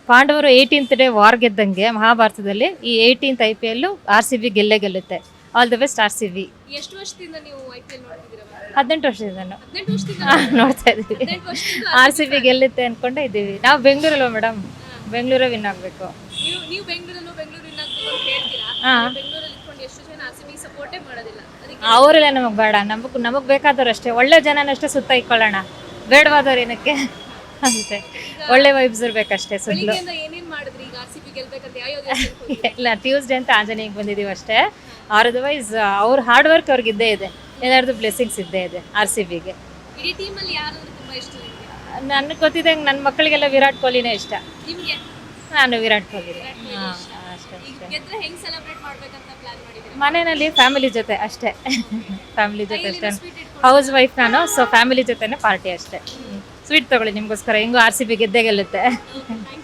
ಪಾಂಡವರು 18th day war ಗೆದ್ದಂಗೆ ಮಹಾಭಾರತದಲ್ಲಿ ಈ 18th IPL RCB ಗೆಲ್ಲುತ್ತೆ. All the best RCB. ಎಷ್ಟು ವರ್ಷದಿಂದ ನೀವು IPL ನೋಡ್ತಿದ್ದೀರಾ? 18 ವರ್ಷದಿಂದ 18 ವರ್ಷದಿಂದ ನೋಡ್ತಾ ಇದ್ದೀವಿ. 18 ವರ್ಷದಿಂದ RCB ಗೆಲ್ಲುತ್ತೆ ಅನ್ಕೊಂಡೇ ಇದ್ದೀವಿ. ನಾವು ಬೆಂಗಳೂರಲ್ವ ಮೇಡಮ್, ಬೆಂಗಳೂರೇ ವಿನ್ ಆಗಬೇಕು. ನೀವು ಬೆಂಗಳೂರು ವಿನ್ ಆಗ್ಬೇಕು ಅಂತ ಹೇಳ್ತೀರಾ? ಹಾ. ಬೆಂಗಳೂರಲ್ಲಿ ಇಟ್ಕೊಂಡು ಎಷ್ಟು ಜನ RCB ಸಪೋರ್ಟೇ ಮಾಡೋದಿಲ್ಲ. ಅದಕ್ಕೆ ಅವರೆಲ್ಲ ನಮಗೆ ಬೇಡ, ನಮಗೆ ಬೇಕಾದವ್ರು ಅಷ್ಟೇ, ಒಳ್ಳೆ ಜನನಷ್ಟೇ ಸುತ್ತ ಇಟ್ಕೊಳ್ಳೋಣ, ಬೇಡವಾದವ್ರು ಏನಕ್ಕೆ ಅಂತೆ. ಒಳ್ಳೆ ವೈಬ್ಸ್ ಇರ್ಬೇಕಷ್ಟೇ ಸುತ್ತಲೂ. ಬೆಳಿಗ್ಗೆಯಿಂದ ಏನೇನ್ ಮಾಡಿದ್ರಿ ಈಗ RCB ಗೆಲ್ಬೇಕಂತ ಯಾವ ದೇಶಕ್ಕೆ ಹೋಗಿದ್ರಿ? ಇಲ್ಲ, ಟ್ಯೂಸ್ಡೇ ಅಂತ ಆಂಜನೇಯಗೆ ಬಂದಿದ್ದೀವಿ ಅಷ್ಟೇ. ಅದರ್ವೈಸ್ ಅವ್ರ ಹಾರ್ಡ್ ವರ್ಕ್ ಅವ್ರಿಗೆ ಇದ್ದೇ ಇದೆ, ಎಲ್ಲರದ್ದು ಬ್ಲೆಸ್ಸಿಂಗ್ಸ್ ಇದ್ದೇ ಇದೆ RCBಗೆ. ಇಡೀ ಟೀಮ್ ಅಲ್ಲಿ ಯಾರು ಅಂದ್ರೆ ತುಂಬಾ ಇಷ್ಟ ನಿಮಗೆ? ನನಗೆ ಗೊತ್ತಿದ್ದಂಗೆ ನನ್ನ ಮಕ್ಕಳಿಗೆಲ್ಲ ವಿರಾಟ್ ಕೊಹ್ಲಿನೇ ಇಷ್ಟ. ನಿಮಗೆ ನಾನು ವಿರಾಟ್ ಕೊಹ್ಲಿ. ಕೊಹ್ಲಿ ಹಾಂ, ಇಷ್ಟ. ಅಷ್ಟೇ ಈಗ ಅಷ್ಟೇ. ಗೆದ್ರೆ ಹೆಂಗ್ ಸೆಲೆಬ್ರೇಟ್ ಮಾಡ್ಬೇಕಂತ ಪ್ಲಾನ್ ಮಾಡಿದ್ದೀರಾ? ಮನೆಯಲ್ಲಿ ಫ್ಯಾಮಿಲಿ ಜೊತೆ ಅಷ್ಟೇ, ಫ್ಯಾಮಿಲಿ ಜೊತೆ ಅಷ್ಟೇ. ಸ್ವೀಟ್ ಇಟ್ಕೊಂಡು ಹೌಸ್ ವೈಫ್ ನಾನು, ಸೊ ಫ್ಯಾಮಿಲಿ ಜೊತೆನೇ ಪಾರ್ಟಿ ಅಷ್ಟೇ. ಸ್ವೀಟ್ ತಗೊಳ್ಳಿ ನಿಮಗೋಸ್ಕರ, ಹೆಂಗೋ RCB ಗೆದ್ದೇ ಗೆಲ್ಲುತ್ತೆ. ಥ್ಯಾಂಕ್